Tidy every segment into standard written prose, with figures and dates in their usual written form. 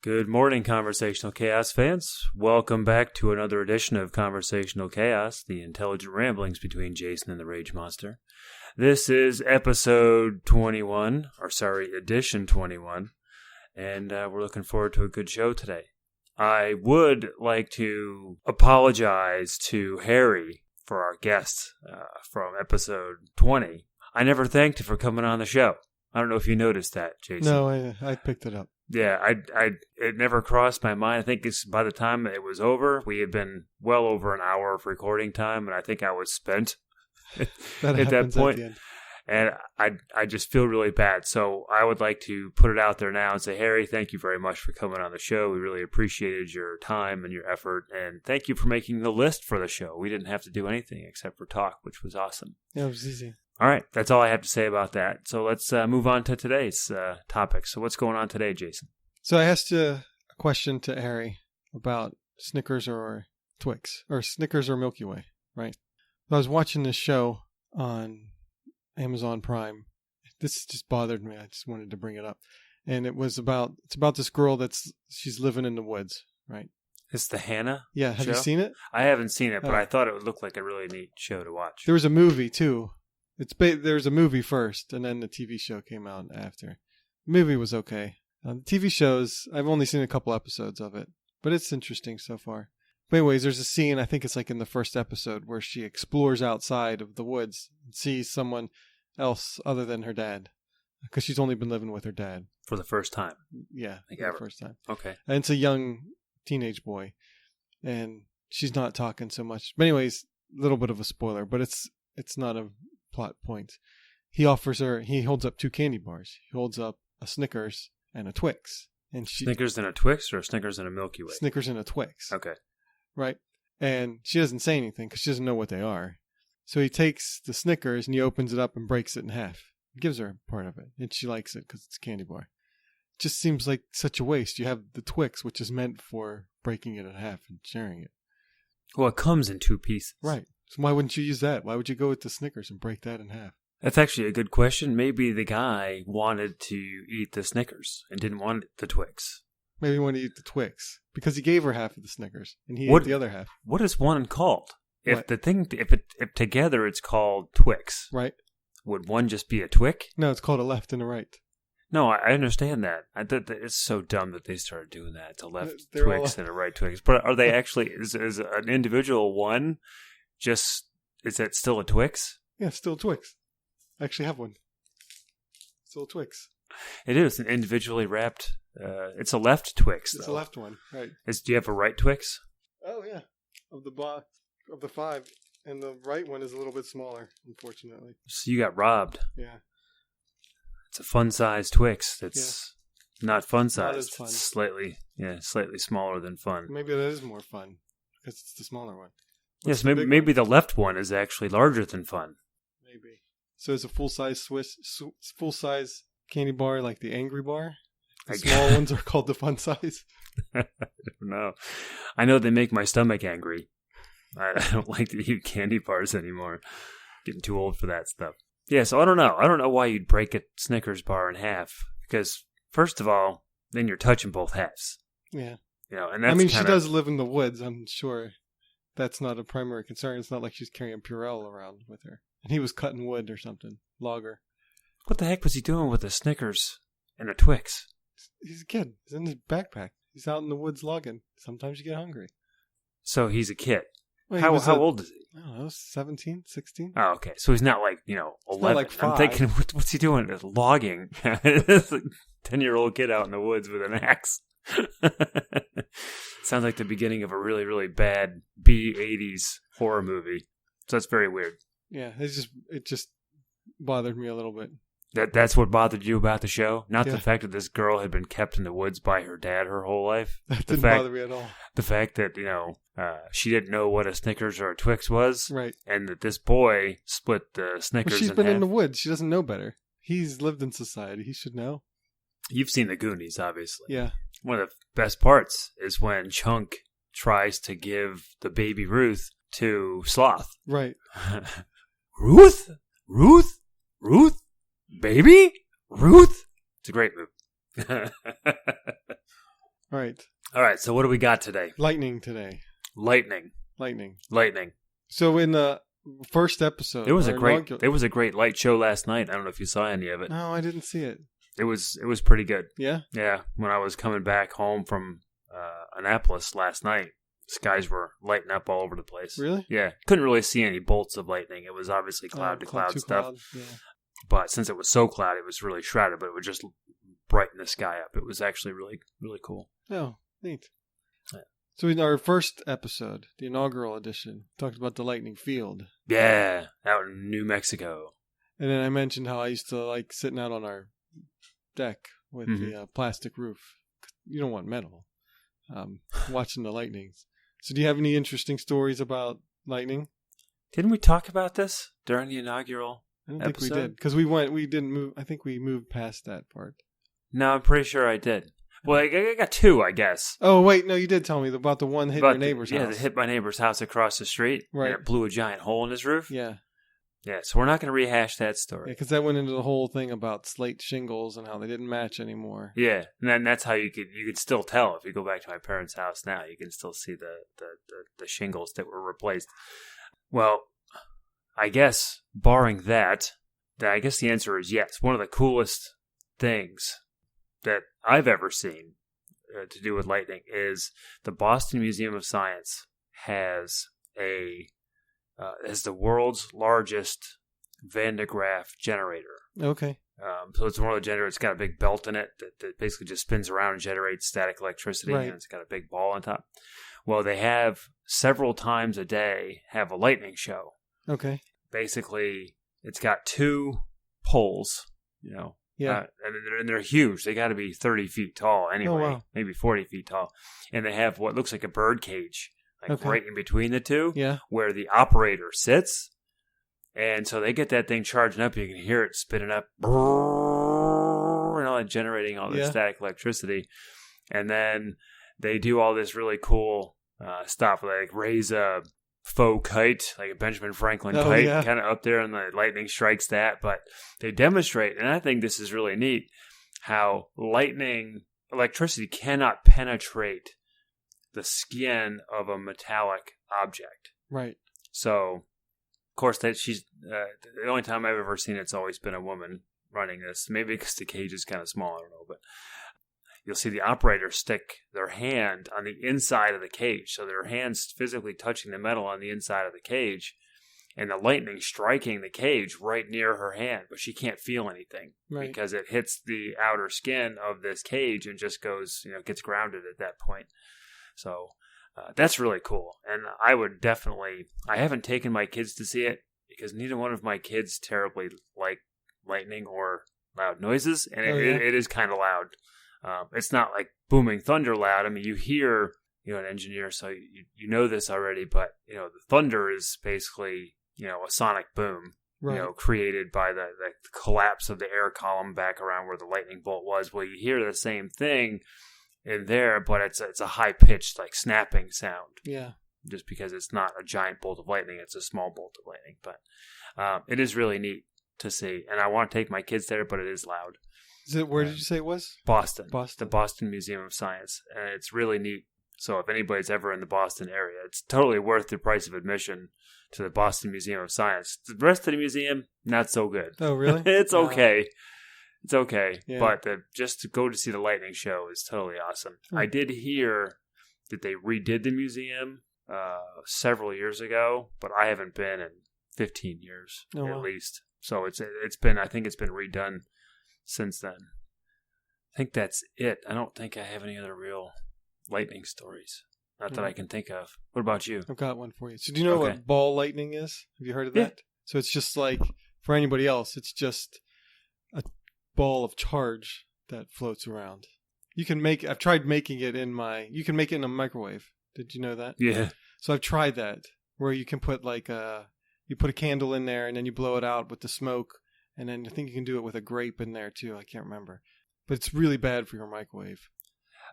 Good morning, Conversational Chaos fans. Welcome back to another edition of Conversational Chaos, the intelligent ramblings between Jason and the Rage Monster. This is edition 21, and we're looking forward to a good show today. I would like to apologize to Harry for our guest from episode 20. I never thanked you for coming on the show. I don't know if you noticed that, Jason. No, I picked it up. Yeah, it never crossed my mind. I think it's by the time it was over, we had been well over an hour of recording time, and I think I was spent at that point. And I just feel really bad. So I would like to put it out there now and say, Harry, thank you very much for coming on the show. We really appreciated your time and your effort, and thank you for making the list for the show. We didn't have to do anything except for talk, which was awesome. Yeah, it was easy. All right, that's all I have to say about that. So let's move on to today's topic. So what's going on today, Jason? So I asked a question to Harry about Snickers or Twix, or Snickers or Milky Way, right? I was watching this show on Amazon Prime. This just bothered me. I just wanted to bring it up. And it's about this girl she's living in the woods, right? It's the Hanna Yeah, have show? You seen it? I haven't seen it, but I thought it would look like a really neat show to watch. There was a movie, too. There's a movie first, and then the TV show came out after. The movie was okay. The TV shows, I've only seen a couple episodes of it, but it's interesting so far. But anyways, there's a scene, I think it's like in the first episode, where she explores outside of the woods and sees someone else other than her dad, because she's only been living with her dad. For the first time? Yeah, like for the first time. Okay. And it's a young teenage boy, and she's not talking so much. But anyways, a little bit of a spoiler, but it's not a plot point. He holds up 2 candy bars. He holds up a Snickers and a Twix. And Snickers and a Twix or Snickers and a Milky Way? Snickers and a Twix. Okay. Right? And she doesn't say anything because she doesn't know what they are. So he takes the Snickers and he opens it up and breaks it in half. He gives her part of it. And she likes it because it's a candy bar. It just seems like such a waste. You have the Twix, which is meant for breaking it in half and sharing it. Well, it comes in 2 pieces. Right. So why wouldn't you use that? Why would you go with the Snickers and break that in half? That's actually a good question. Maybe the guy wanted to eat the Snickers and didn't want the Twix. Maybe he wanted to eat the Twix because he gave her half of the Snickers and he ate the other half. What is one called? If What? If together it's called Twix, right? Would one just be a Twick? No, it's called a left and a right. No, I understand that. I thought that it's so dumb that they started doing that. It's a left They're Twix and a right Twix. But are they actually, is an individual one is that still a Twix? Yeah, still a Twix. I actually have one. Still a Twix. It is an individually wrapped, it's a left Twix, though. It's a left one, right. Do you have a right Twix? Oh, yeah. Of the 5. And the right one is a little bit smaller, unfortunately. So you got robbed. Yeah. It's a fun-sized Twix that's not fun-sized. Not as fun. It's slightly smaller than fun. Maybe that is more fun because it's the smaller one. Yes, maybe the left one is actually larger than fun. Maybe. So it's a full-size full-size candy bar like the Angry Bar? The small ones are called the fun size? I don't know. I know they make my stomach angry. I don't like to eat candy bars anymore. Getting too old for that stuff. Yeah, so I don't know. I don't know why you'd break a Snickers bar in half. Because, first of all, then you're touching both halves. Yeah. And that's she does live in the woods. I'm sure that's not a primary concern. It's not like she's carrying Purell around with her. And he was cutting wood or something. Logger. What the heck was he doing with a Snickers and a Twix? He's a kid. He's in his backpack. He's out in the woods logging. Sometimes you get hungry. So he's a kid. Well, how old is he? I don't know, 17, 16? Oh, okay. So he's not 11. Not like 5. I'm thinking, what's he doing? Logging. It's a 10-year-old kid out in the woods with an axe. Sounds like the beginning of a really, really bad B-80s horror movie. So that's very weird. Yeah, it just bothered me a little bit. That's what bothered you about the show? Not Yeah. the fact that this girl had been kept in the woods by her dad her whole life? That didn't bother me at all. The fact that, she didn't know what a Snickers or a Twix was. Right. And that this boy split the Snickers Well, she's in been half. in the woods. She doesn't know better. He's lived in society. He should know. You've seen the Goonies, obviously. Yeah. One of the best parts is when Chunk tries to give the baby Ruth to Sloth. Right. Ruth? Baby? Ruth? It's a great movie. All right. All right. So what do we got today? Lightning today. Lightning. So in the first episode, it was a great light show last night. I don't know if you saw any of it. No, I didn't see it. It was pretty good. Yeah? Yeah. When I was coming back home from Annapolis last night, skies were lighting up all over the place. Really? Yeah. Couldn't really see any bolts of lightning. It was obviously cloud to cloud stuff. Yeah. But since it was so cloudy, it was really shrouded, but it would just brighten the sky up. It was actually really, really cool. Oh, neat. Yeah. So in our first episode, the inaugural edition, talked about the lightning field. Yeah, out in New Mexico. And then I mentioned how I used to like sitting out on our deck with the plastic roof. You don't want metal. Watching the lightnings. So do you have any interesting stories about lightning? Didn't we talk about this during the inaugural I don't episode? think we did. Because we didn't move. I think we moved past that part. No, I'm pretty sure I did. Well, I got two, I guess. Oh, wait. No, you did tell me about the one hitting your neighbor's house. Yeah, it hit my neighbor's house across the street. Right. And it blew a giant hole in his roof. Yeah. Yeah, so we're not going to rehash that story. Yeah, because that went into the whole thing about slate shingles and how they didn't match anymore. Yeah, and then that's how you could still tell. If you go back to my parents' house now, you can still see the shingles that were replaced. Well, I guess, barring that, I guess the answer is yes. One of the coolest things that I've ever seen to do with lightning is the Boston Museum of Science has the world's largest Van de Graaff generator. Okay. So it's one of the generators. It's got a big belt in it that basically just spins around and generates static electricity, right. And it's got a big ball on top. Well, they have several times a day have a lightning show. Okay. Basically, it's got two poles, Yeah. And they're huge. They got to be 30 feet tall anyway, Oh, wow. Maybe 40 feet tall. And they have what looks like a bird cage, okay. right in between the two, yeah. where the operator sits. And so they get that thing charging up. You can hear it spinning up, and all that, generating all this static electricity. And then they do all this really cool stuff, like raise a faux kite, like a Benjamin Franklin kite, kind of up there, and the lightning strikes that. But they demonstrate, and I think this is really neat, how electricity cannot penetrate the skin of a metallic object. Right. So, of course, that she's the only time I've ever seen it's always been a woman running this. Maybe because the cage is kind of small, I don't know, but you'll see the operator stick their hand on the inside of the cage. So their hand's physically touching the metal on the inside of the cage, and the lightning striking the cage right near her hand, but she can't feel anything because it hits the outer skin of this cage and just goes, gets grounded at that point. So that's really cool. And I haven't taken my kids to see it because neither one of my kids terribly like lightning or loud noises, and it is kind of loud. It's not like booming thunder loud. I mean, you hear, an engineer, so you know this already, but, the thunder is basically, a sonic boom, created by the collapse of the air column back around where the lightning bolt was. Well, you hear the same thing in there, but it's a high-pitched, like, snapping sound. Yeah. Just because it's not a giant bolt of lightning, it's a small bolt of lightning. But it is really neat to see, and I want to take my kids there, but it is loud. Where did you say it was? Boston. The Boston Museum of Science. And it's really neat. So if anybody's ever in the Boston area, it's totally worth the price of admission to the Boston Museum of Science. The rest of the museum, not so good. Oh, really? It's okay. It's okay. Yeah. But just to go to see the lightning show is totally awesome. I did hear that they redid the museum several years ago, but I haven't been in 15 years at least. So I think it's been redone since then. I think that's it. I don't think I have any other real lightning stories. Not that I can think of. What about you? I've got one for you. So do you know what ball lightning is? Have you heard of that? Yeah. So it's just like, for anybody else, it's just a ball of charge that floats around. I've tried making it you can make it in a microwave. Did you know that? Yeah. So I've tried that, where you can put you put a candle in there and then you blow it out with the smoke. And then I think you can do it with a grape in there, too. I can't remember. But it's really bad for your microwave.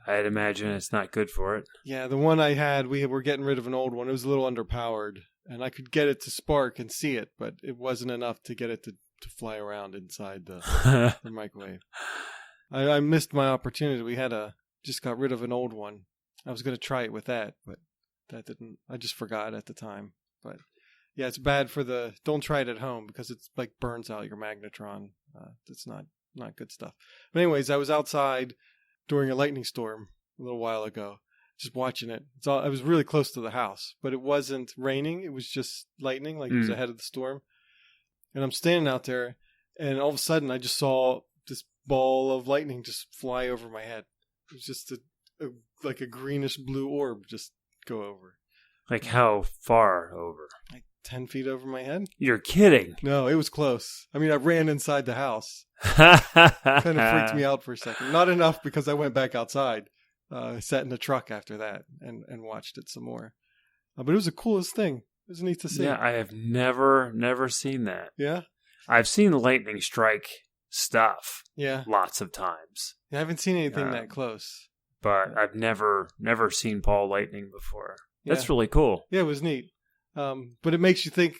I'd imagine it's not good for it. Yeah, the one I had, we were getting rid of an old one. It was a little underpowered. And I could get it to spark and see it, but it wasn't enough to get it to fly around inside the microwave. I missed my opportunity. We had a just got rid of an old one. I was going to try it with that, but that didn't. I just forgot at the time. But yeah, it's bad for don't try it at home because it's like burns out your magnetron. That's not good stuff. But anyways, I was outside during a lightning storm a little while ago, just watching it. I was really close to the house, but it wasn't raining. It was just lightning, like it was ahead of the storm. And I'm standing out there, and all of a sudden I just saw this ball of lightning just fly over my head. It was just like a greenish blue orb just go over. Like how far over? Like 10 feet over my head. You're kidding. No, it was close. I mean, I ran inside the house. Kind of freaked me out for a second. Not enough because I went back outside. Sat in the truck after that and watched it some more. But it was the coolest thing. It was neat to see. Yeah, I have never seen that. Yeah? I've seen lightning strike stuff. Yeah. Lots of times. I haven't seen anything that close. But I've never seen ball lightning before. That's really cool. Yeah, it was neat. But it makes you think,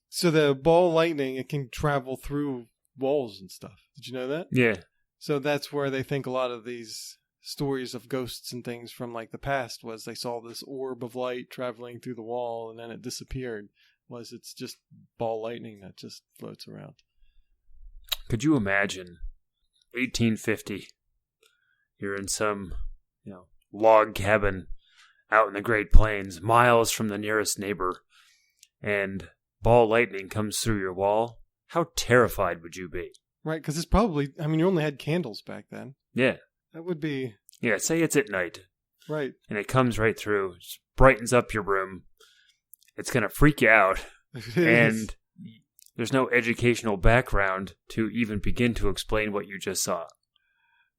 so the ball lightning, it can travel through walls and stuff. Did you know that? Yeah. So that's where they think a lot of these stories of ghosts and things from like the past was they saw this orb of light traveling through the wall and then it disappeared. It's just ball lightning that just floats around. Could you imagine 1850? You're in some, log cabin out in the Great Plains, miles from the nearest neighbor, and ball lightning comes through your wall. How terrified would you be? Right, because it's probably, you only had candles back then. Yeah. That would be... Yeah, say it's at night. Right. And it comes right through, just brightens up your room. It's going to freak you out. And there's no educational background to even begin to explain what you just saw.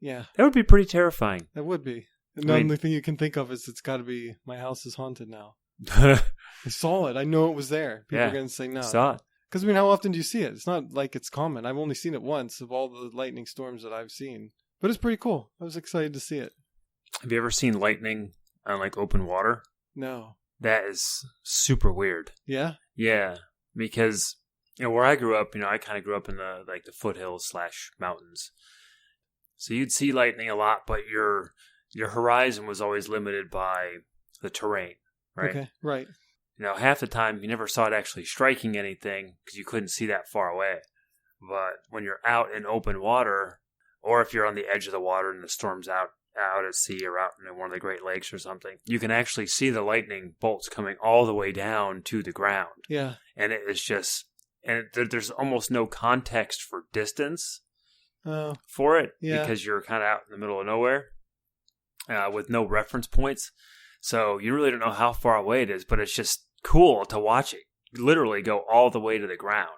Yeah. That would be pretty terrifying. That would be. And the only thing you can think of is it's got to be, my house is haunted now. I saw it. I know it was there. People are going to say no. Saw it. Because, how often do you see it? It's not like it's common. I've only seen it once of all the lightning storms that I've seen. But it's pretty cool. I was excited to see it. Have you ever seen lightning on, open water? No. That is super weird. Yeah? Yeah. Because, where I grew up, I kind of grew up in the foothills / mountains. So you'd see lightning a lot, but your horizon was always limited by the terrain, right? Okay, right. Half the time you never saw it actually striking anything because you couldn't see that far away. But when you're out in open water, or if you're on the edge of the water and the storm's out at sea or out in one of the Great Lakes or something, you can actually see the lightning bolts coming all the way down to the ground. Yeah. And it is just, there's almost no context for distance for it because you're kind of out in the middle of nowhere with no reference points. So you really don't know how far away it is, but it's just cool to watch it literally go all the way to the ground.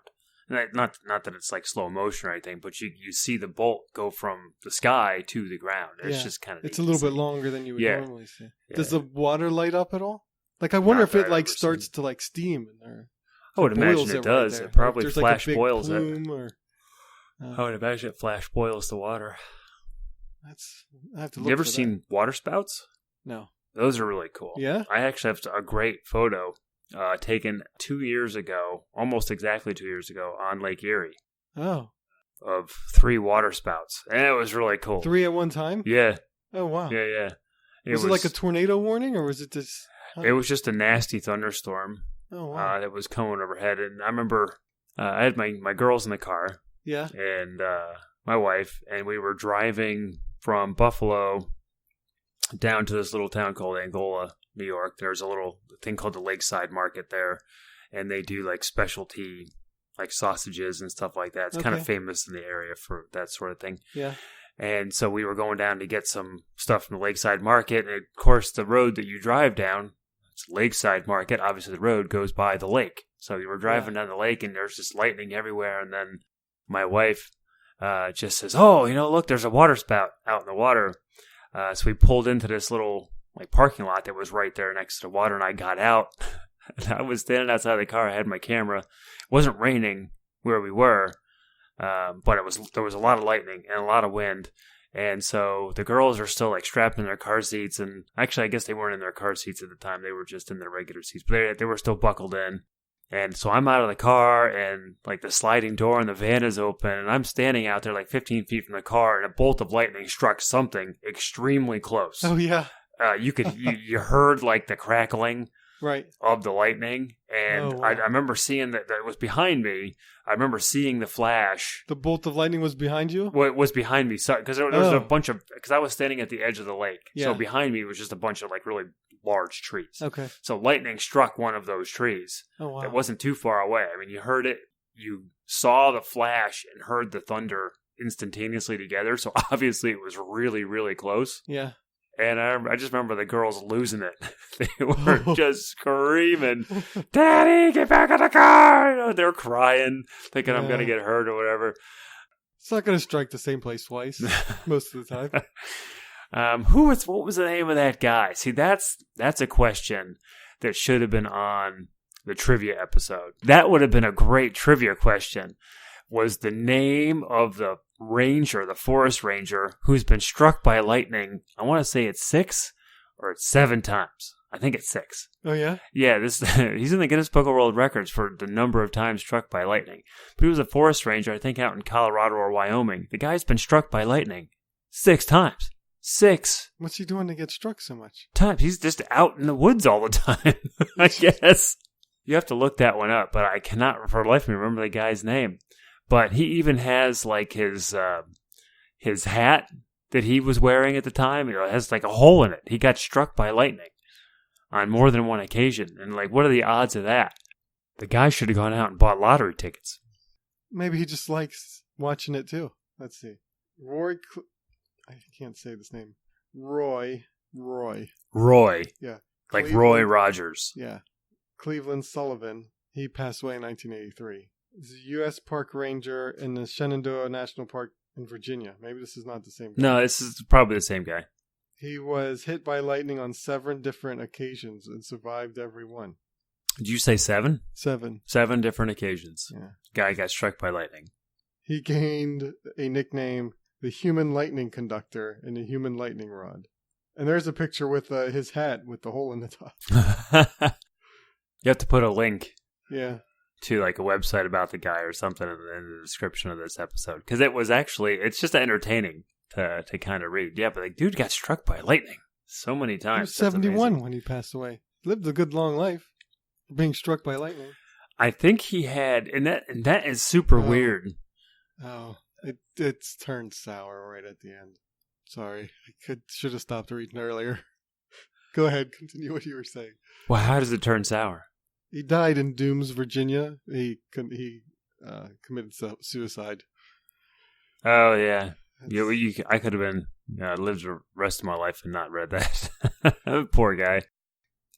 Not that it's like slow motion or anything, but you see the bolt go from the sky to the ground. It's just kind of... It's a little bit longer than you would normally see. Yeah. Does the water light up at all? I wonder if it starts to steam in there. I would imagine it does. It probably flash boils it. I would imagine it flash boils the water. I have to look. You ever seen water spouts? No. Those are really cool. Yeah? I actually have a great photo taken 2 years ago, almost exactly 2 years ago, on Lake Erie. Oh. Of 3 water spouts. And it was really cool. 3 at one time? Yeah. Oh, wow. Yeah. Was it like a tornado warning, or was it just... It was just a nasty thunderstorm. Oh, wow. That was coming overhead. And I remember I had my girls in the car. Yeah. And my wife. And we were driving from Buffalo down to this little town called Angola, New York. There's a little thing called the Lakeside Market there. And they do specialty sausages and stuff like that. It's kind of famous in the area for that sort of thing. Yeah. And so we were going down to get some stuff from the Lakeside Market. And of course, the road that you drive down, it's Lakeside Market. Obviously, the road goes by the lake. So we were driving down the lake and there's just lightning everywhere. And then my wife just says, "Oh, look, there's a water spout out in the water." So we pulled into this little parking lot that was right there next to the water. And I got out. And I was standing outside the car. I had my camera. It wasn't raining where we were. But there was a lot of lightning and a lot of wind. And so the girls are still strapped in their car seats. And actually, I guess they weren't in their car seats at the time. They were just in their regular seats. But they were still buckled in. And so I'm out of the car, and like the sliding door in the van is open, and I'm standing out there like 15 feet from the car, and a bolt of lightning struck something extremely close. Oh, yeah. You heard like the crackling right. of the lightning, and I remember seeing that it was behind me. I remember seeing the flash. The bolt of lightning was behind you? Well, it was behind me, because there was a bunch of, because I was standing at the edge of the lake. Yeah. So behind me was just a bunch of like really large trees. Okay. So lightning struck one of those trees. Oh, wow. It wasn't too far away. I mean, you heard it, you saw the flash and heard the thunder instantaneously together. So obviously it was really, really close. Yeah. And I just remember the girls losing it. They were just screaming, "Daddy, get back in the car!" They're crying, thinking I'm going to get hurt or whatever. It's not going to strike the same place twice most of the time. What was the name of that guy? See, that's a question that should have been on the trivia episode. That would have been a great trivia question. Was the name of the ranger, the forest ranger, who's been struck by lightning, I want to say it's 6 or it's 7 times. I think it's 6. Oh, yeah? Yeah, he's in the Guinness Book of World Records for the number of times struck by lightning. But he was a forest ranger, I think, out in Colorado or Wyoming. The guy's been struck by lightning 6 times. 6. What's he doing to get struck so much? Times. He's just out in the woods all the time, I guess. You have to look that one up, but I cannot for the life of me remember the guy's name. But he even has like his hat that he was wearing at the time. It has like a hole in it. He got struck by lightning on more than one occasion. And like, what are the odds of that? The guy should have gone out and bought lottery tickets. Maybe he just likes watching it too. Let's see. I can't say this name. Roy. Yeah. Like Cleveland, Roy Rogers. Yeah. Cleveland Sullivan. He passed away in 1983. He's a U.S. park ranger in the Shenandoah National Park in Virginia. Maybe this is not the same guy. No, this is probably the same guy. He was hit by lightning on 7 different occasions and survived every one. Did you say 7? 7. 7 different occasions. Yeah. Guy got struck by lightning. He gained a nickname, the Human Lightning Conductor and the Human Lightning Rod. And there's a picture with his hat with the hole in the top. You have to put a link. Yeah. To like a website about the guy or something in the description of this episode. Because it's just entertaining to kind of read. Yeah, but like, dude got struck by lightning so many times. He was 71 when he passed away. Lived a good long life. Being struck by lightning. I think he had, and that is super weird. Oh, it's turned sour right at the end. Sorry, I should have stopped reading earlier. Go ahead, continue what you were saying. Well, how does it turn sour? He died in Dooms, Virginia. He committed suicide. Oh yeah, I could have been lived the rest of my life and not read that. Poor guy.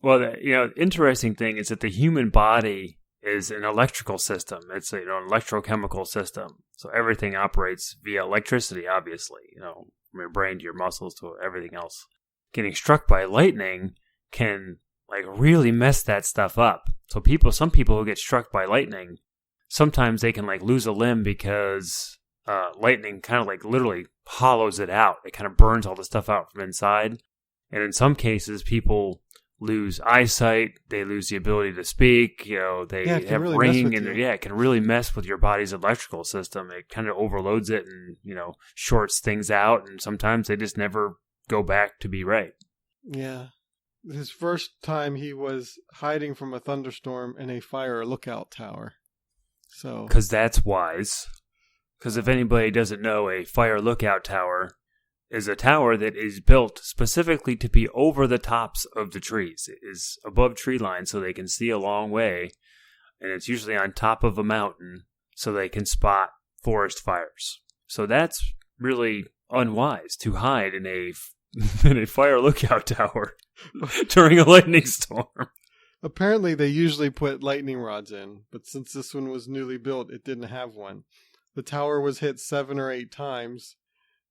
Well, the interesting thing is that the human body is an electrical system. It's an electrochemical system. So everything operates via electricity. Obviously, from your brain to your muscles to everything else. Getting struck by lightning can like really mess that stuff up. So some people who get struck by lightning, sometimes they can like lose a limb because lightning kind of like literally hollows it out. It kind of burns all the stuff out from inside. And in some cases, people lose eyesight. They lose the ability to speak. They have really ringing, and it can really mess with your body's electrical system. It kind of overloads it and shorts things out. And sometimes they just never go back to be right. Yeah. His first time he was hiding from a thunderstorm in a fire lookout tower. So, because that's wise. Because if anybody doesn't know, a fire lookout tower is a tower that is built specifically to be over the tops of the trees. It is above tree line so they can see a long way. And it's usually on top of a mountain so they can spot forest fires. So that's really unwise to hide in a fire lookout tower during a lightning storm. Apparently they usually put lightning rods in, but since this one was newly built, it didn't have one. The tower was hit 7 or 8 times,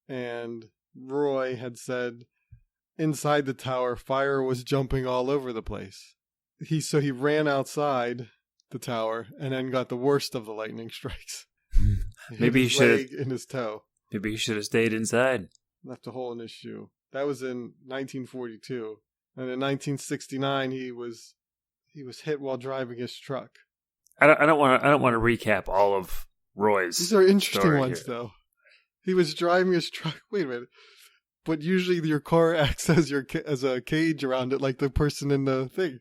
and Roy had said inside the tower, fire was jumping all over the place. So he ran outside the tower and then got the worst of the lightning strikes. Maybe he should in his toe. Maybe he should have stayed inside. Left a hole in his shoe. That was in 1942. And in 1969, he was hit while driving his truck. I don't want to recap all of Roy's. These are interesting ones, here. though. He was driving his truck. Wait a minute. But usually your car acts as a cage around it, like the person in the thing. I'm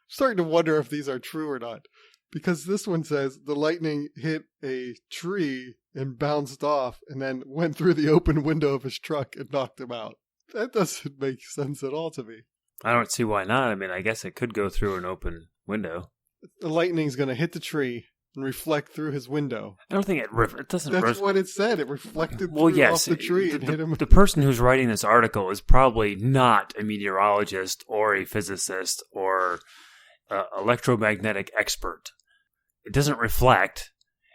starting to wonder if these are true or not. Because this one says the lightning hit a tree and bounced off and then went through the open window of his truck and knocked him out. That doesn't make sense at all to me. I don't see why not. I mean, I guess it could go through an open window. The lightning's going to hit the tree and reflect through his window. I don't think it doesn't. That's what it said. It reflected off the tree and hit him. The person who's writing this article is probably not a meteorologist or a physicist or electromagnetic expert. It doesn't reflect.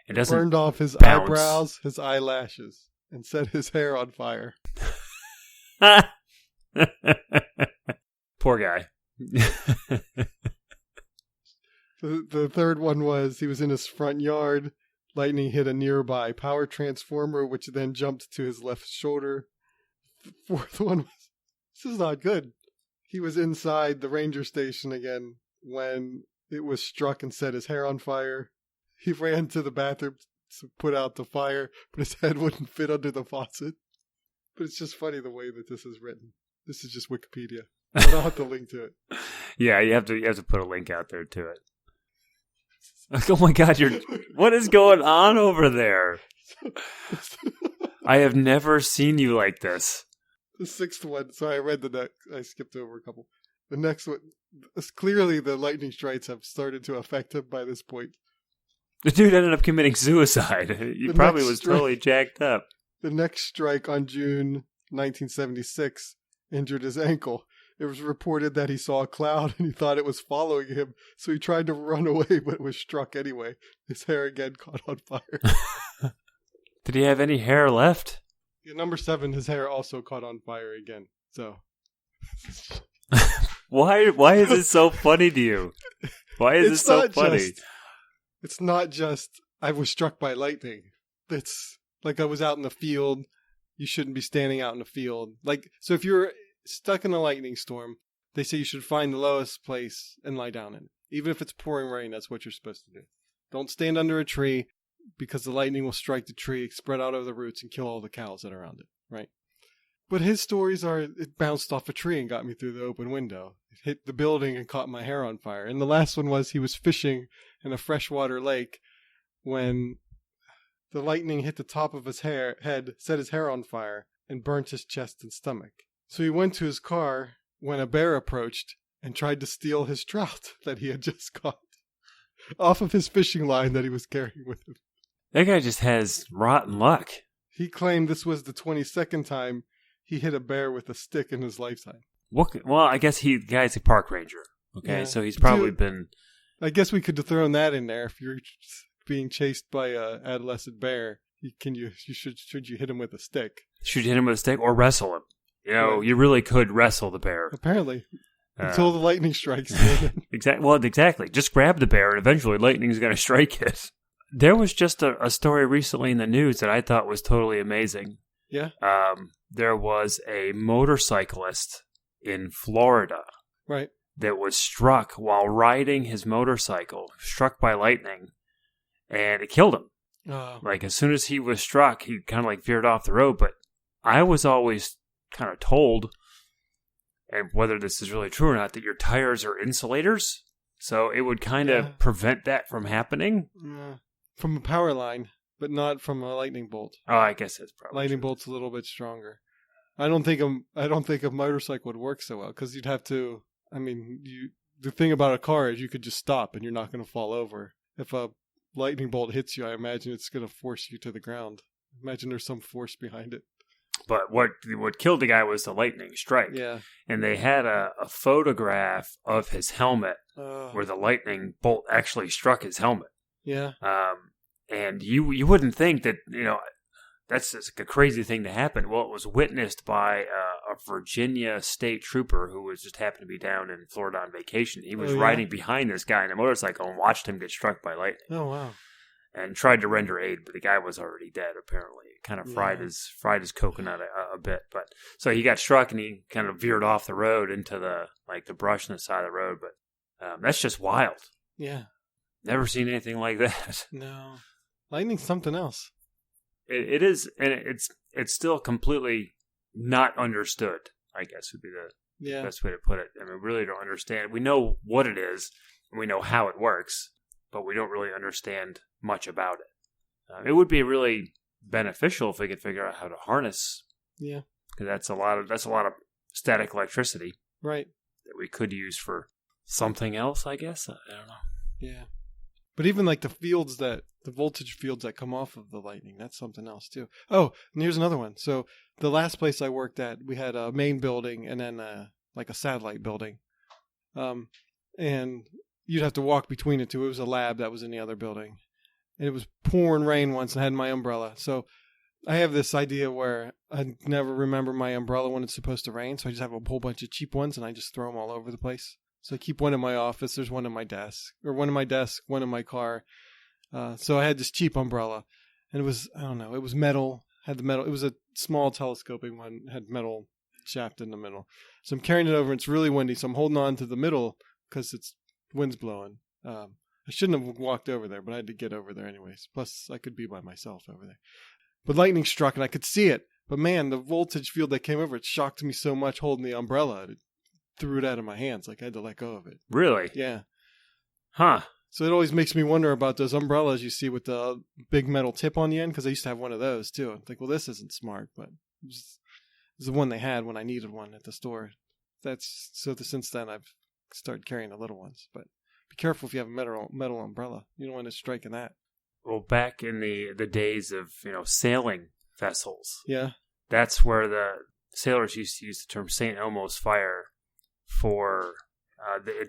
It doesn't burned off his bounce. Eyebrows, his eyelashes, and set his hair on fire. Poor guy. The third one was he was in his front yard. Lightning hit a nearby power transformer, which then jumped to his left shoulder. The fourth one was, this is not good. He was inside the ranger station again when it was struck and set his hair on fire. He ran to the bathroom to put out the fire, but his head wouldn't fit under the faucet. But it's just funny the way that this is written. This is just Wikipedia. But I'll have to link to it. Yeah, you have to put a link out there to it. Oh my God, what is going on over there? I have never seen you like this. The sixth one, so I read the next, I skipped over a couple. The next one, clearly the lightning strikes have started to affect him by this point. The dude ended up committing suicide. He probably was totally jacked up. The next strike on June 1976 injured his ankle. It was reported that he saw a cloud and he thought it was following him, so he tried to run away, but was struck anyway. His hair again caught on fire. Did he have any hair left? Yeah, number 7, his hair also caught on fire again. So, why is it so funny to you? Why is it so funny? It's not just I was struck by lightning. It's like I was out in the field. You shouldn't be standing out in the field. Like, so if you're stuck in a lightning storm, they say you should find the lowest place and lie down in it. Even if it's pouring rain, that's what you're supposed to do. Don't stand under a tree because the lightning will strike the tree, spread out over the roots, and kill all the cows that are around it, right? But his stories are, it bounced off a tree and got me through the open window. It hit the building and caught my hair on fire. And the last one was he was fishing in a freshwater lake when the lightning hit the top of his head, set his hair on fire, and burnt his chest and stomach. So he went to his car when a bear approached and tried to steal his trout that he had just caught off of his fishing line that he was carrying with him. That guy just has rotten luck. He claimed this was the 22nd time he hit a bear with a stick in his lifetime. Well, I guess the guy's a park ranger. Okay, yeah. So he's probably been... I guess we could have thrown that in there. If you're being chased by an adolescent bear, should you hit him with a stick? Should you hit him with a stick or wrestle him? You know, you really could wrestle the bear. Apparently. Until the lightning strikes. Exactly. Well, exactly. Just grab the bear and eventually lightning's going to strike it. There was just a story recently in the news that I thought was totally amazing. Yeah? There was a motorcyclist in Florida. Right. That was struck while riding his motorcycle, struck by lightning, and it killed him. Oh. Like, as soon as he was struck, he kind of like veered off the road, but I was always kind of told, and whether this is really true or not, that your tires are insulators, so it would kind of prevent that from happening. From a power line, but not from a lightning bolt. Oh, I guess that's probably lightning bolt's a little bit stronger. I don't think a motorcycle would work so well because you'd have to. I mean, the thing about a car is you could just stop and you're not going to fall over. If a lightning bolt hits you, I imagine it's going to force you to the ground. Imagine there's some force behind it. But what killed the guy was the lightning strike. Yeah. And they had a photograph of his helmet where the lightning bolt actually struck his helmet. Yeah. And you wouldn't think that, that's just a crazy thing to happen. Well, it was witnessed by a Virginia state trooper who was just happened to be down in Florida on vacation. He was riding behind this guy on a motorcycle and watched him get struck by lightning. Oh, wow. And tried to render aid, but the guy was already dead, apparently. It kind of fried his coconut a bit. But so he got struck and he kind of veered off the road into the brush on the side of the road. But that's just wild. Yeah. Never seen anything like that. No. Lightning's something else. It is, and it's still completely not understood, I guess would be the best way to put it. I mean, we really don't understand. We know what it is, and we know how it works, but we don't really understand much about it. It would be really beneficial if we could figure out how to harness. Yeah. Because that's a lot of static electricity. Right. That we could use for something else, I guess. I don't know. Yeah. But even like the voltage fields that come off of the lightning, that's something else too. Oh, and here's another one. So the last place I worked at, we had a main building and then like a satellite building. And you'd have to walk between the two. It was a lab that was in the other building. And it was pouring rain once and I had my umbrella. So I have this idea where I never remember my umbrella when it's supposed to rain. So I just have a whole bunch of cheap ones and I just throw them all over the place. So I keep one in my office. There's one in my desk, one in my car. So I had this cheap umbrella, and it was, I don't know, it was metal. Had the metal. It was a small telescoping one. Had metal shaft in the middle. So I'm carrying it over. And it's really windy, so I'm holding on to the middle because it's wind's blowing. I shouldn't have walked over there, but I had to get over there anyways. Plus, I could be by myself over there. But lightning struck, and I could see it. But man, the voltage field that came over, it shocked me so much holding the umbrella. It threw it out of my hands. Like I had to let go of it. Really? Yeah. Huh. So it always makes me wonder about those umbrellas you see with the big metal tip on the end, because I used to have one of those too. I think, well, this isn't smart, but it was the one they had when I needed one at the store. Since then I've started carrying the little ones. But be careful if you have a metal umbrella. You don't want to strike in that. Well, back in the days of sailing vessels, yeah, that's where the sailors used to use the term St. Elmo's fire for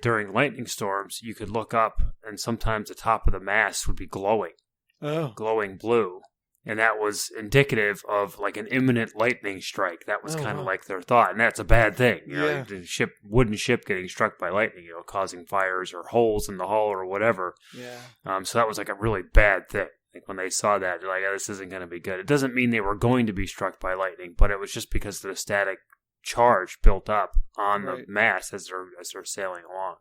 during lightning storms. You could look up, and sometimes the top of the mast would be glowing blue, and that was indicative of like an imminent lightning strike. That was kind of like their thought, and that's a bad thing. The wooden ship getting struck by lightning, causing fires or holes in the hull or whatever. Yeah. So that was like a really bad thing. Like when they saw that, they're like, this isn't going to be good. It doesn't mean they were going to be struck by lightning, but it was just because of the static charge built up on the mast as they're sailing along.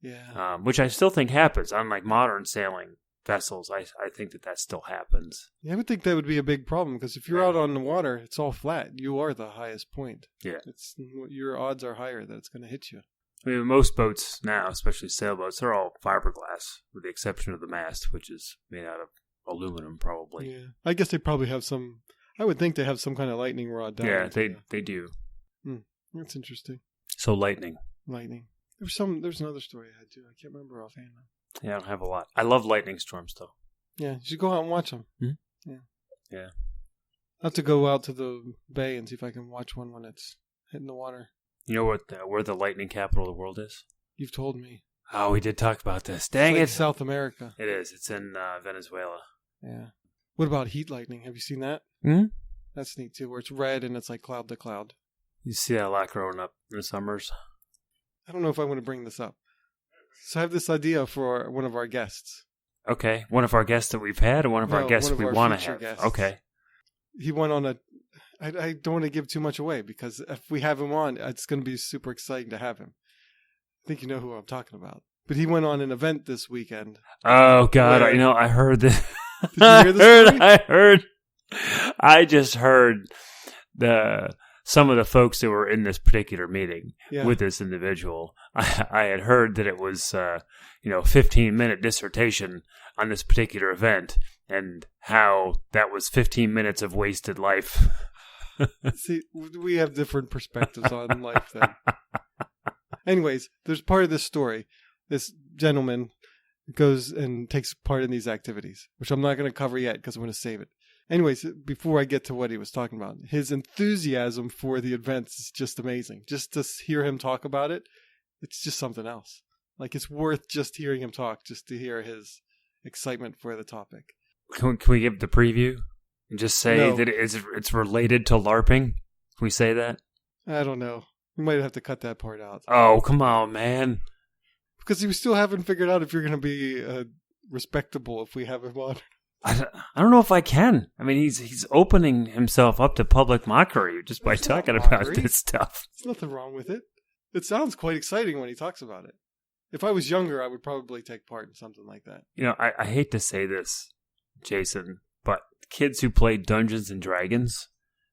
Yeah. Which I still think happens on like modern sailing vessels. I think that still happens. Yeah, I would think that would be a big problem because if you're out on the water, it's all flat. You are the highest point. Yeah. Your odds are higher that it's going to hit you. I mean, most boats now, especially sailboats, they're all fiberglass with the exception of the mast, which is made out of aluminum probably. Yeah. I guess they probably have some, I would think they have some kind of lightning rod down. Yeah, they do. That's interesting. So lightning. There's another story I had too. I can't remember offhand. Yeah, I don't have a lot. I love lightning storms though. Yeah, you should go out and watch them. Mm-hmm. Yeah. I'll have to go out to the bay and see if I can watch one when it's hitting the water. You know where the lightning capital of the world is? You've told me. Oh, we did talk about this. Dang it. South America. It is. It's in Venezuela. Yeah. What about heat lightning? Have you seen that? Hmm? That's neat too, where it's red and it's like cloud to cloud. You see that a lot growing up in the summers. I don't know if I want to bring this up. So I have this idea for one of our guests. Okay. One of our guests that we've had or one of our guests we want to have? Guests. Okay. He went on I don't want to give too much away because if we have him on, it's going to be super exciting to have him. I think you know who I'm talking about. But he went on an event this weekend. Oh, God. I heard this. Did you hear this story? I just heard some of the folks that were in this particular meeting with this individual. I had heard that it was, 15-minute dissertation on this particular event and how that was 15 minutes of wasted life. See, we have different perspectives on life then. Anyways, there's part of this story. This gentleman goes and takes part in these activities, which I'm not going to cover yet because I'm going to save it. Anyways, before I get to what he was talking about, his enthusiasm for the events is just amazing. Just to hear him talk about it, it's just something else. Like, it's worth just hearing him talk, just to hear his excitement for the topic. Can we give the preview and just say that it's related to LARPing? Can we say that? I don't know. We might have to cut that part out. Oh, come on, man. Because we still haven't figured out if you're going to be respectable if we have him on. I don't know if I can. I mean, he's opening himself up to public mockery just by talking about this stuff. There's nothing wrong with it. It sounds quite exciting when he talks about it. If I was younger, I would probably take part in something like that. I hate to say this, Jason, but kids who play Dungeons and Dragons,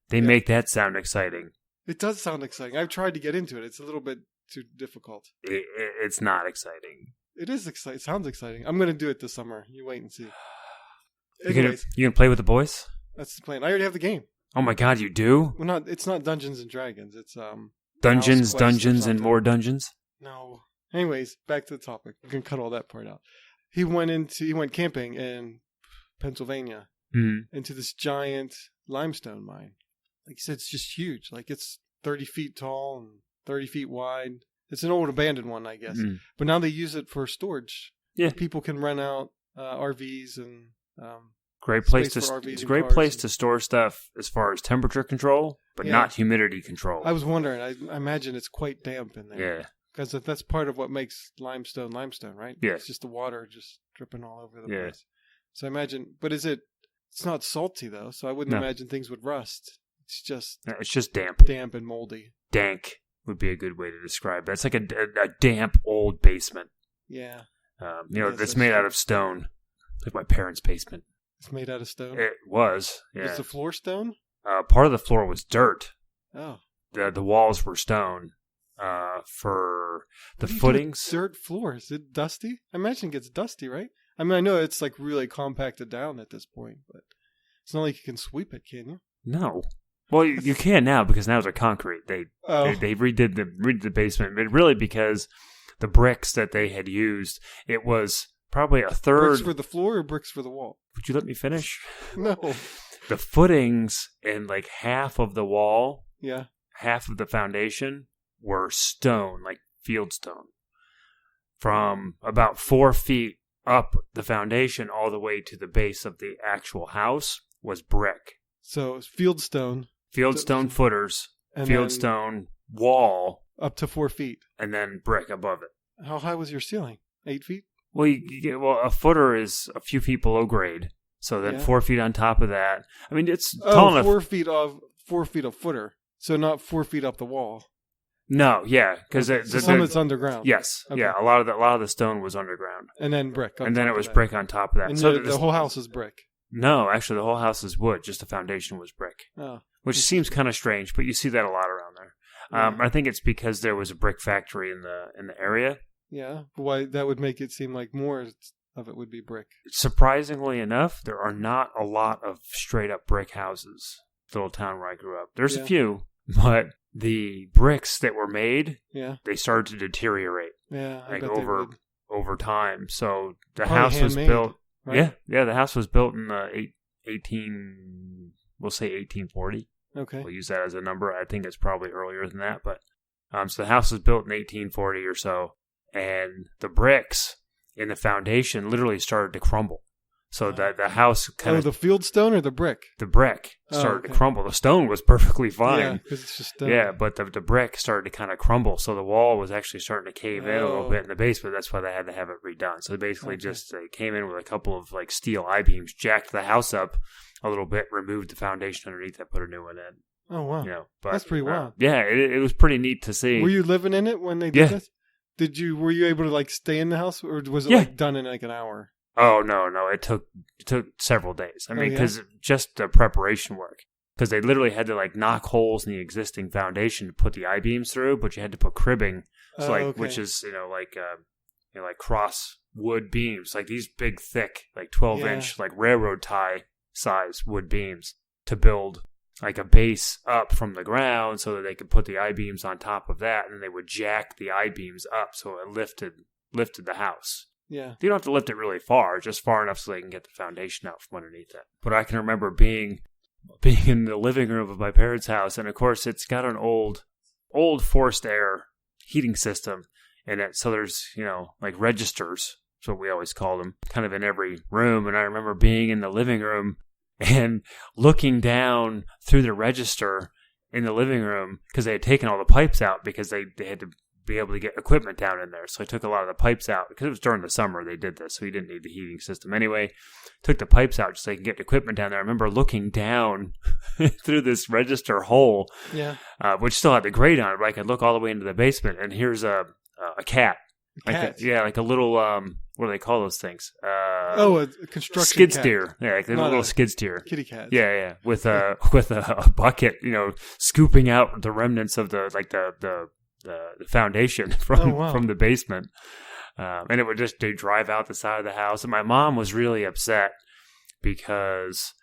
they make that sound exciting. It does sound exciting. I've tried to get into it. It's a little bit too difficult. It's not exciting. It is exciting. It sounds exciting. I'm going to do it this summer. You wait and see. You gonna play with the boys? That's the plan. I already have the game. Oh my God, you do? Well, it's not Dungeons and Dragons. It's Dungeons, and more dungeons. No. Anyways, back to the topic. We can cut all that part out. He went camping in Pennsylvania into this giant limestone mine. Like you said, it's just huge. Like it's 30 feet tall and 30 feet wide. It's an old abandoned one, I guess. But now they use it for storage. Yeah, people can rent out RVs and great place to. It's a great place to store stuff as far as temperature control, but not humidity control. I was wondering. I imagine it's quite damp in there. Yeah, because that's part of what makes limestone, right? Yeah, it's just the water just dripping all over the place. So I imagine, but it's not salty though, so I wouldn't imagine things would rust. It's just damp, and moldy. Dank would be a good way to describe it. It's like a damp old basement. Yeah. That's made out of stone. Like my parents' basement. It's made out of stone? It was, yeah. Was the floor stone? Part of the floor was dirt. Oh. The walls were stone. For the footings. Dirt floor. Is it dusty? I imagine it gets dusty, right? I mean, I know it's like really compacted down at this point, but it's not like you can sweep it, can you? No. Well, you can now because now they're concrete. They redid the basement, but really because the bricks that they had used, it was probably a third. Bricks for the floor or bricks for the wall? Would you let me finish? No. The footings and like half of the wall, half of the foundation were stone, like field stone. From about 4 feet up the foundation all the way to the base of the actual house was brick. So field stone. Fieldstone footers, fieldstone wall. Up to 4 feet. And then brick above it. How high was your ceiling? 8 feet? Well, a footer is a few feet below grade. So then 4 feet on top of that. I mean, it's tall enough. 4 feet of footer. So not 4 feet up the wall. No, yeah. Because some of it's underground. Yes. Okay. Yeah, a lot of the stone was underground. And then brick. And then it was brick on top of that. And so the whole house is brick. No, actually the whole house is wood. Just the foundation was brick. Oh. Which seems kind of strange, but you see that a lot around there. I think it's because there was a brick factory in the area. Yeah, why that would make it seem like more of it would be brick. Surprisingly enough, there are not a lot of straight up brick houses. The little town where I grew up. There's a few, but the bricks that were made, they started to deteriorate. Yeah, like over time. So the house was built. Right? Yeah, the house was built in 1840. Okay. We'll use that as a number. I think it's probably earlier than that, but so the house was built in 1840 or so, and the bricks in the foundation literally started to crumble. So the house kind of the field stone or the brick? The brick started to crumble. The stone was perfectly fine. Yeah, because it's just stone. Yeah, but the brick started to kind of crumble. So the wall was actually starting to cave in a little bit in the basement. That's why they had to have it redone. So they basically they came in with a couple of like steel I-beams, jacked the house up a little bit, removed the foundation underneath that, put a new one in. Oh, wow. But, that's pretty wild. Yeah, it was pretty neat to see. Were you living in it when they did this? Were you able to like stay in the house, or was it like done in like an hour? Oh, no. It took several days. I mean, because just the preparation work. Because they literally had to like knock holes in the existing foundation to put the I-beams through, but you had to put cribbing, which is like cross wood beams, like these big, thick, like 12-inch, like railroad tie size wood beams to build like a base up from the ground, so that they could put the I-beams on top of that, and then they would jack the I-beams up so it lifted the house. Yeah. You don't have to lift it really far, just far enough so they can get the foundation out from underneath it. But I can remember being in the living room of my parents' house, and of course it's got an old forced air heating system in it. So there's, like registers, that's what we always call them, kind of in every room. And I remember being in the living room and looking down through the register in the living room because they had taken all the pipes out because they had to be able to get equipment down in there. So I took a lot of the pipes out because it was during the summer they did this, so you didn't need the heating system anyway. Took the pipes out just so they can get equipment down there. I remember looking down through this register hole, which still had the grate on it, but I could look all the way into the basement, and here's a cat Like a little, what do they call those things? A construction skid cat. steer. Yeah, like a little skid steer. Kitty cat. Yeah. With a bucket, scooping out the remnants of the foundation from the basement. And it would they drive out the side of the house. And my mom was really upset because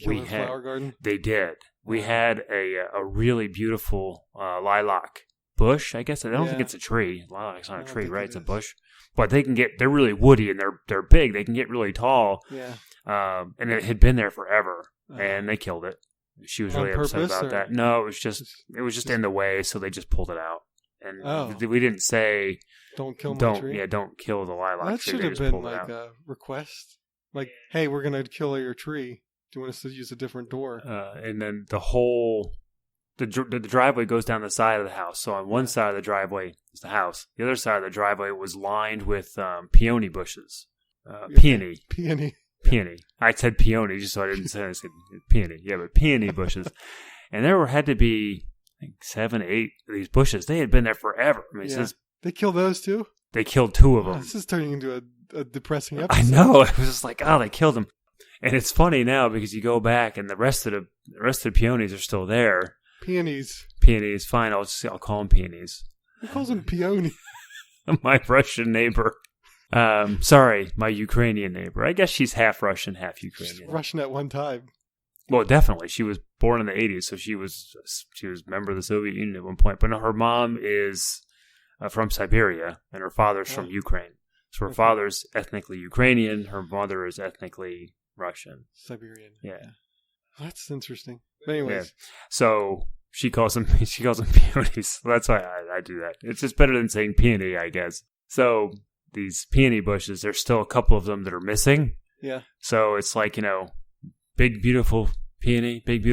flower garden? They did. We had a really beautiful lilac bush, I guess. I don't think it's a tree. Lilac's not a tree, right? It's a bush. But they're really woody and they're big. They can get really tall. Yeah. And it had been there forever, and they killed it. She was really upset about that. No, it was just in the way, so they just pulled it out. And we didn't say, don't kill my tree. Yeah, don't kill the lilac tree. That should have been like a request. Like, hey, we're going to kill your tree. Do you want us to use a different door? And then the driveway goes down the side of the house. So on one side of the driveway is the house. The other side of the driveway was lined with peony bushes. Peony. Peony. I said peony just so I didn't say I said peony. Yeah, but peony bushes. And there had to be 7, 8 of these bushes. They had been there forever. I mean, they killed those too? They killed 2 of them. This is turning into a depressing episode. I know. It was just like, they killed them. And it's funny now because you go back and the rest of the peonies are still there. Peonies. Fine. I'll call them peonies. Who calls them peony? My Russian neighbor. Sorry, my Ukrainian neighbor. I guess she's half Russian, half Ukrainian. She's Russian at one time. Well, definitely. She was born in the 80s, so she was a member of the Soviet Union at one point. But no, her mom is from Siberia, and her father's from Ukraine. So her father's ethnically Ukrainian. Her mother is ethnically Russian. Siberian. Yeah. That's interesting. But anyways. Yeah. So she calls them peonies. That's why I do that. It's just better than saying peony, I guess. So these peony bushes, there's still a couple of them that are missing. Yeah. So it's like, big beautiful peony, big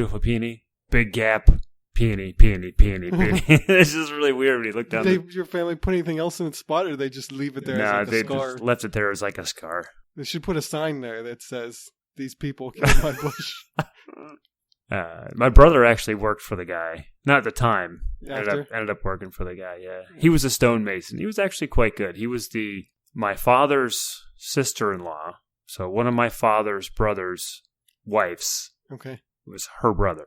gap, peony. It's just really weird when you look down. Did your family put anything else in its spot, or they just leave it there as like a scar? Just left it there as like a scar. They should put a sign there that says, "These people killed my bush." My brother actually worked for the guy. Not at the time. Ended up working for the guy, yeah. He was a stonemason. He was actually quite good. He was my father's sister-in-law. So one of my father's brother's wives was her brother.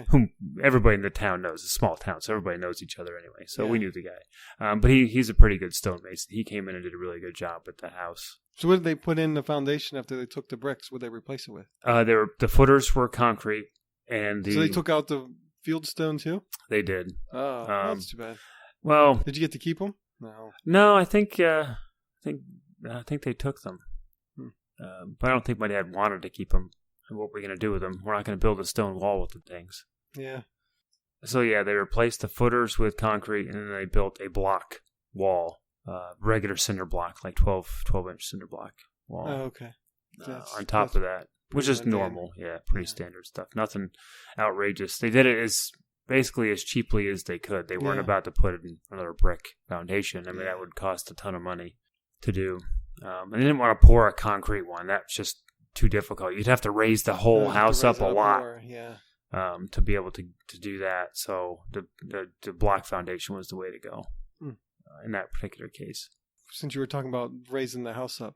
Whom everybody in the town knows. It's a small town, so everybody knows each other anyway. So we knew the guy. But he's a pretty good stonemason. He came in and did a really good job at the house. So what did they put in the foundation after they took the bricks? What did they replace it with? The footers were concrete. So they took out the field stone too? They did. Oh, that's too bad. Well, did you get to keep them? No, I think they took them. But I don't think my dad wanted to keep them. What we're going to do with them? We're not going to build a stone wall with the things. Yeah. So they replaced the footers with concrete, and then they built a block wall, regular cinder block, like 12-inch cinder block wall. Oh, okay. On top of that, which is normal. Pretty standard stuff. Nothing outrageous. They did it basically as cheaply as they could. They weren't about to put in another brick foundation. I mean, that would cost a ton of money to do. And they didn't want to pour a concrete one. That's just too difficult. You'd have to raise the whole house up a lot to be able to do that. So the block foundation was the way to go in that particular case. Since you were talking about raising the house up,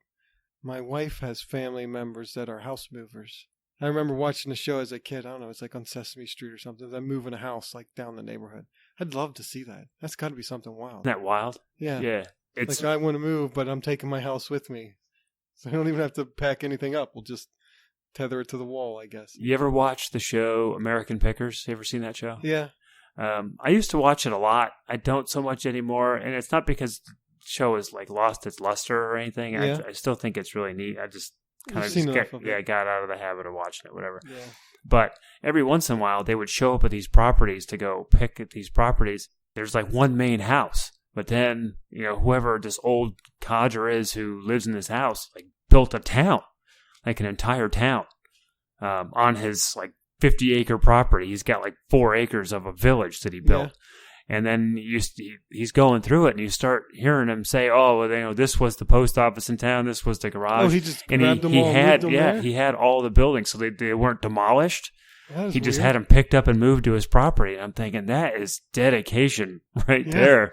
my wife has family members that are house movers. I remember watching the show as a kid. I don't know, it's like on Sesame Street or something. They're moving a house like down the neighborhood. I'd love to see that. That's got to be something wild. Isn't that wild? Yeah. Yeah. It's like, I want to move, but I'm taking my house with me. So I don't even have to pack anything up. We'll just tether it to the wall, I guess. You ever watch the show American Pickers? You ever seen that show? Yeah. I used to watch it a lot. I don't so much anymore. And it's not because the show has like lost its luster or anything. Yeah. I still think it's really neat. I just kind of got out of the habit of watching it, whatever. Yeah. But every once in a while, they would show up at these properties to go pick at these properties. There's like one main house. But then, whoever this old codger is who lives in this house, like built a town, like an entire town, on his like 50-acre property. He's got like 4 acres of a village that he built. Yeah. And then he's going through it, and you start hearing him say, "Oh, well, this was the post office in town. This was the garage." Oh, he just grabbed them all, moved them there? He had all the buildings, so they weren't demolished. He just had them picked up and moved to his property. And I'm thinking that is dedication right there.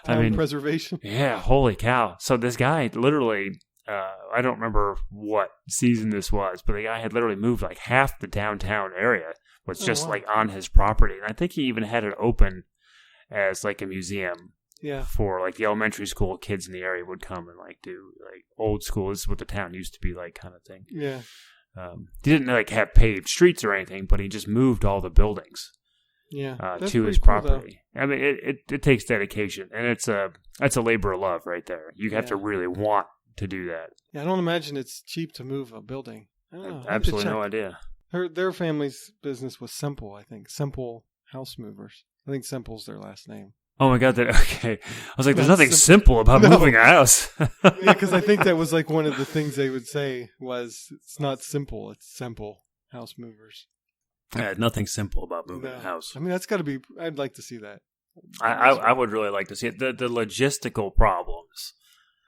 Town preservation. Yeah, holy cow. So this guy literally, I don't remember what season this was, but the guy had literally moved like half the downtown area was just like on his property. And I think he even had it open as like a museum. Yeah. For like the elementary school kids in the area would come and like do like old school. This is what the town used to be like kind of thing. Yeah. He didn't like have paved streets or anything, but he just moved all the buildings. Yeah. To his property. Cool, I mean, it takes dedication, and it's a labor of love right there. You have to really want to do that. Yeah, I don't imagine it's cheap to move a building. I don't know. Absolutely no idea. Their family's business was Simple, I think. Simple House Movers. I think Simple's their last name. Oh my God! Okay. I was like, "There's nothing simple about moving a house." Yeah, because I think that was like one of the things they would say was, "It's not simple; it's Simple House Movers." Yeah, nothing simple about moving a house. I mean, that's got to be. I'd like to see that. I would really like to see it. The logistical problems.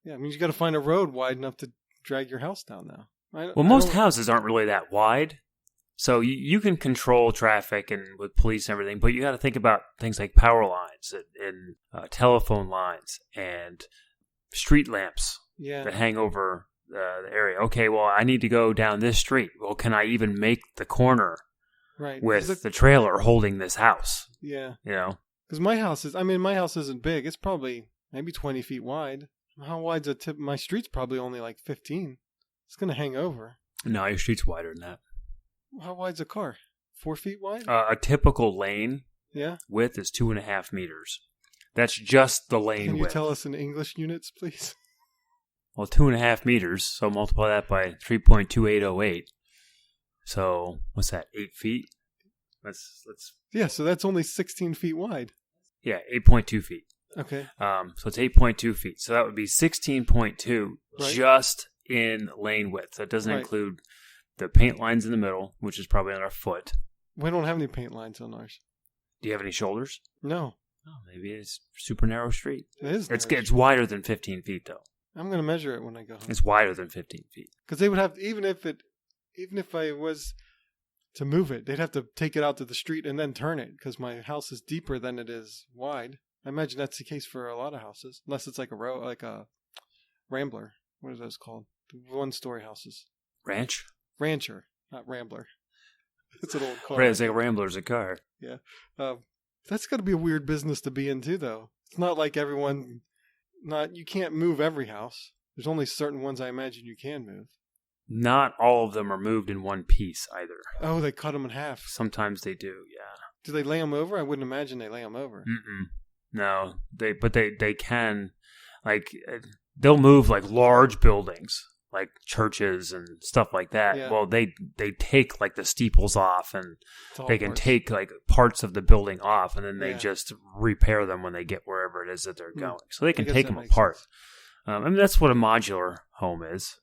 Yeah, I mean, you got to find a road wide enough to drag your house down now. Most houses aren't really that wide. So you can control traffic and with police and everything, but you got to think about things like power lines and telephone lines and street lamps that hang over the area. Okay, well, I need to go down this street. Well, can I even make the corner with the trailer holding this house? Yeah. You know? Because my house isn't big. It's probably maybe 20 feet wide. How wide's a tip? My street's probably only like 15. It's going to hang over. No, your street's wider than that. How wide's a car? 4 feet wide? A typical lane width is 2.5 meters. That's just the lane width. Can you tell us in English units, please? Well, 2.5 meters, so multiply that by 3.2808. So, what's that, 8 feet? Yeah, so that's only 16 feet wide. Yeah, 8.2 feet. Okay. So it's 8.2 feet. So that would be 16.2 just in lane width. That doesn't include the paint lines in the middle, which is probably on our foot. We don't have any paint lines on ours. Do you have any shoulders? No. Oh, maybe it's super narrow street. It is. It's wider than 15 feet, though. I'm going to measure it when I go home. It's wider than 15 feet. Because they would have, even if I was to move it, they'd have to take it out to the street and then turn it, because my house is deeper than it is wide. I imagine that's the case for a lot of houses, unless it's like a Rambler. What are those called? The 1-story houses. Rancher, not Rambler. It's an old car. Right, it's like a Rambler's a car. Yeah. That's got to be a weird business to be in, too, though. It's not like you can't move every house. There's only certain ones I imagine you can move. Not all of them are moved in one piece, either. Oh, they cut them in half. Sometimes they do, yeah. Do they lay them over? I wouldn't imagine they lay them over. Mm-mm. No, they can, like, they'll move like large buildings, like churches and stuff like that. Yeah. Well, they take like the steeples off, and they can take like parts of the building off, and then they just repair them when they get wherever it is that they're going. So they can take them apart. I mean, that's what a modular home is.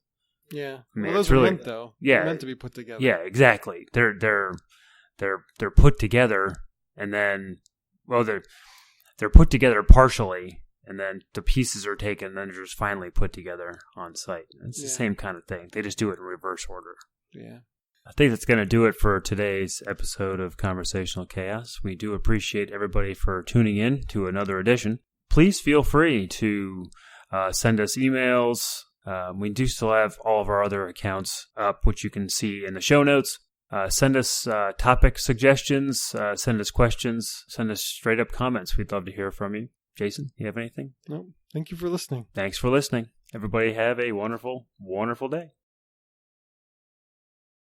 Yeah, I mean, well, those are meant though. Yeah, they're meant to be put together. Yeah, exactly. They're put together, and then they're put together partially, and then the pieces are taken, and then they're just finally put together on site. It's the same kind of thing. They just do it in reverse order. Yeah. I think that's going to do it for today's episode of Conversational Chaos. We do appreciate everybody for tuning in to another edition. Please feel free to send us emails. We do still have all of our other accounts up, which you can see in the show notes. Send us topic suggestions, send us questions, send us straight up comments. We'd love to hear from you. Jason, you have anything? No. Thank you for listening. Thanks for listening. Everybody have a wonderful, wonderful day.